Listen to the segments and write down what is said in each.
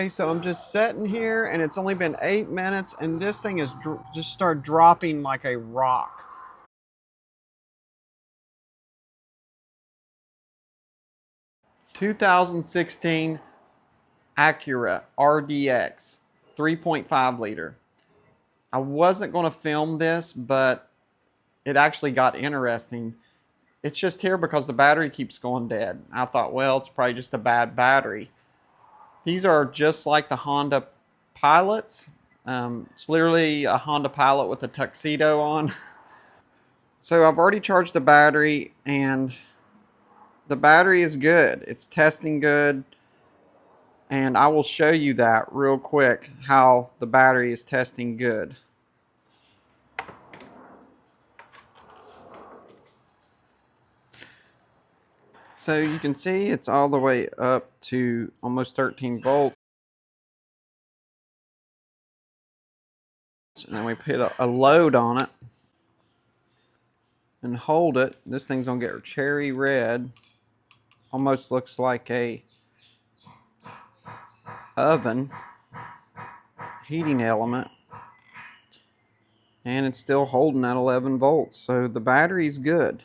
Okay, so I'm just sitting here and it's only been 8 minutes and this thing is just started dropping like a rock. (2016) Acura RDX 3.5 liter. I wasn't going to film this, but it actually got interesting. It's just here because the battery keeps going dead. I thought, well, it's probably just a bad battery. These are just like the Honda Pilots. It's literally a Honda Pilot with a tuxedo on. So I've already charged the battery and the battery is good. It's testing good. And I will show you that real quick, how the battery is testing good. So you can see it's all the way up to almost 13 volts. And then we put a load on it and hold it. This thing's gonna get cherry red. Almost looks like a oven heating element. And it's still holding at 11 volts. So the battery's good.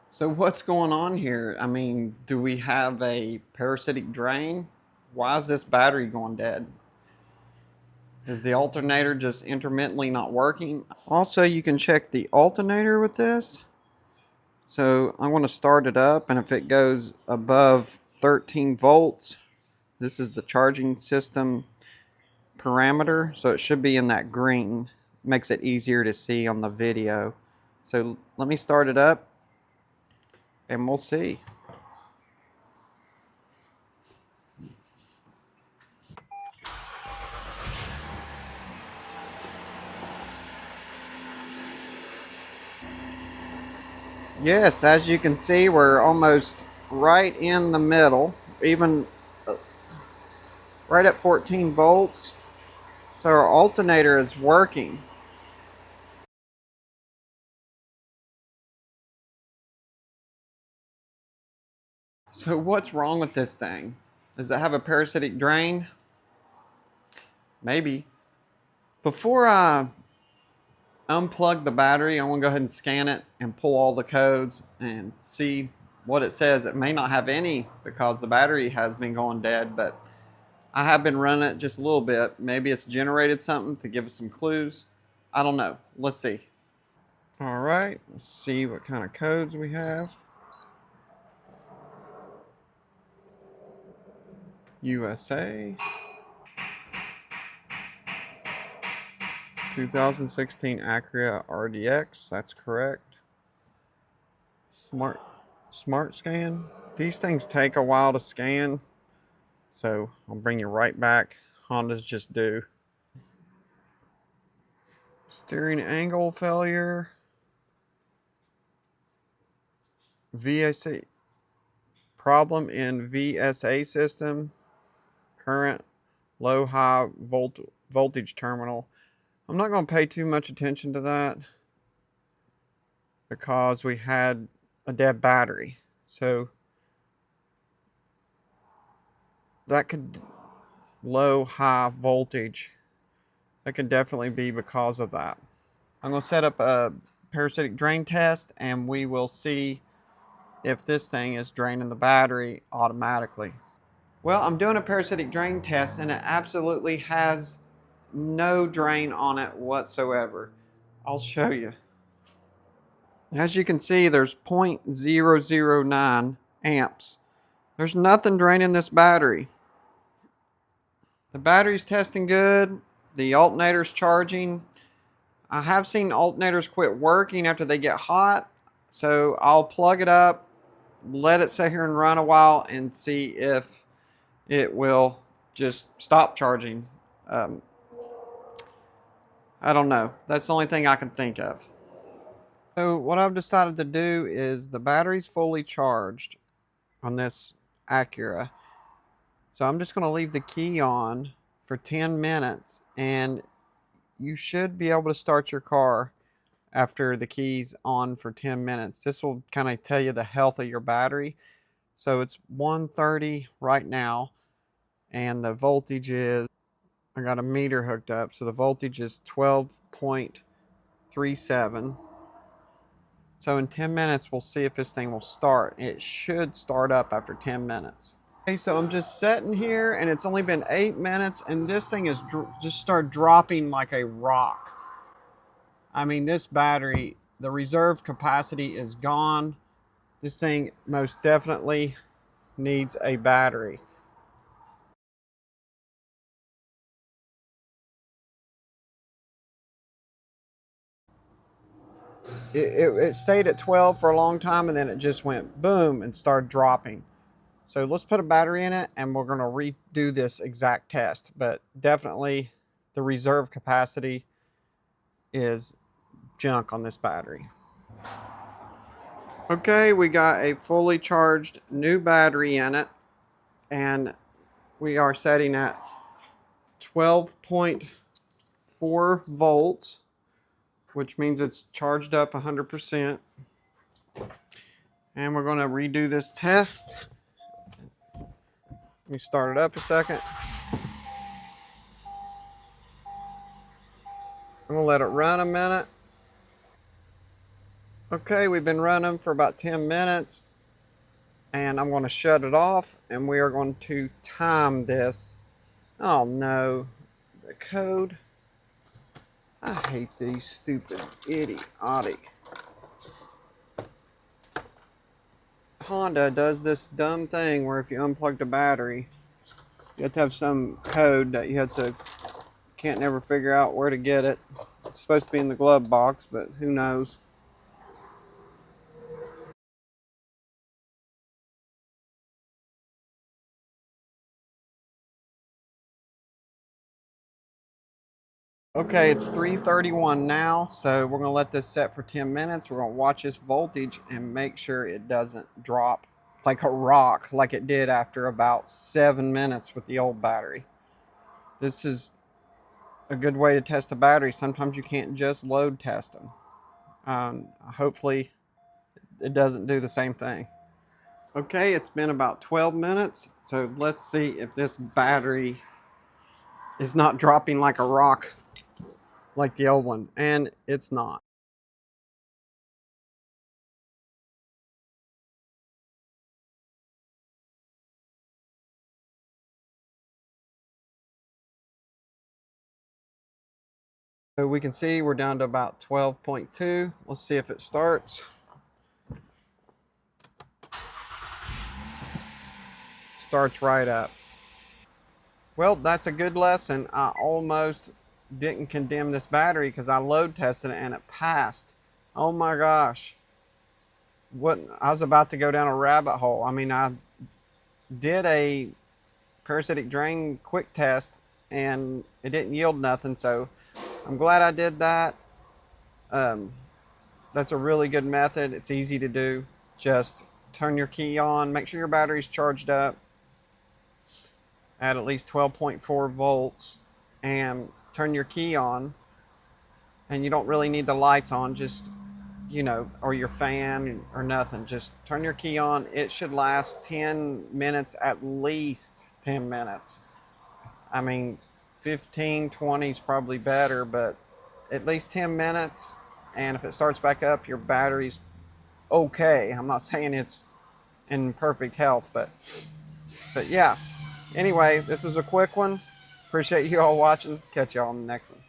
So what's going on here? I mean, do we have a parasitic drain? Why is this battery going dead? Is the alternator just intermittently not working? Also, you can check the alternator with this. So I'm going to start it up, and if it goes above 13 volts, this is the charging system parameter. So it should be in that green. Makes it easier to see on the video. So let me start it up, and we'll see. Yes, as you can see, we're almost right in the middle, even right at 14 volts. So our alternator is working. So what's wrong with this thing? Does it have a parasitic drain? Maybe. Before I unplug the battery, I want to go ahead and scan it and pull all the codes and see what it says. It may not have any because the battery has been going dead, but I have been running it just a little bit. Maybe it's generated something to give us some clues. I don't know. Let's see. All right, let's see what kind of codes we have. USA. 2016 Acura RDX, that's correct. Smart scan. These things take a while to scan, so I'll bring you right back. Hondas just do. Steering angle failure. VSA problem in VSA system. Current low high voltage terminal. I'm not going to pay too much attention to that because we had a dead battery. So that could low high voltage. That could definitely be because of that. I'm going to set up a parasitic drain test and we will see if this thing is draining the battery automatically. Well, I'm doing a parasitic drain test and it absolutely has no drain on it whatsoever. I'll show you. As you can see, there's 0.009 amps. There's nothing draining this battery. The battery's testing good. The alternator's charging. I have seen alternators quit working after they get hot. So I'll plug it up, let it sit here and run a while and see if it will just stop charging. I don't know. That's the only thing I can think of. So what I've decided to do is the battery's fully charged on this Acura. So I'm just going to leave the key on for 10 minutes and you should be able to start your car after the key's on for 10 minutes. This will kind of tell you the health of your battery. So it's 130 right now, and the voltage is, I got a meter hooked up, so the voltage is 12.37. So in 10 minutes, we'll see if this thing will start. It should start up after 10 minutes. Okay, so I'm just sitting here, and it's only been 8 minutes, and this thing is just started dropping like a rock. I mean, this battery, the reserve capacity is gone. This thing most definitely needs a battery. It stayed at 12 for a long time, and then it just went boom and started dropping. So let's put a battery in it, and we're going to redo this exact test. But definitely the reserve capacity is junk on this battery. Okay, we got a fully charged new battery in it, and we are setting at 12.4 volts, which means it's charged up 100%. And we're going to redo this test. Let me start it up a second. I'm going to let it run a minute. Okay, we've been running for about 10 minutes, and I'm going to shut it off, and we are going to time this. Oh no, the code. I hate these stupid, idiotic. Honda does this dumb thing where if you unplug the battery, you have to have some code that you can't never figure out where to get it. It's supposed to be in the glove box, but who knows. Okay, it's 3:31 now, so we're gonna let this set for 10 minutes. We're gonna watch this voltage and make sure it doesn't drop like a rock like it did after about 7 minutes with the old battery. This is a good way to test a battery. Sometimes you can't just load test them. Hopefully it doesn't do the same thing. Okay, it's been about 12 minutes, so let's see if this battery is not dropping like a rock like the old one, and it's not. So we can see we're down to about 12.2. Let's see if it starts. Starts right up. Well, that's a good lesson. I almost didn't condemn this battery because I load tested it and it passed. Oh my gosh. What, I was about to go down a rabbit hole. I mean, I did a parasitic drain quick test and it didn't yield nothing, so I'm glad I did that. Um, that's a really good method. It's easy to do. Just turn your key on, make sure your battery's charged up at least 12.4 volts, and turn your key on. And you don't really need the lights on, just, or your fan or nothing. Just turn your key on. It should last 10 minutes, at least 10 minutes. I mean, 15, 20 is probably better, but at least 10 minutes. And if it starts back up, your battery's okay. I'm not saying it's in perfect health, but yeah. Anyway, this was a quick one. Appreciate you all watching. Catch y'all on the next one.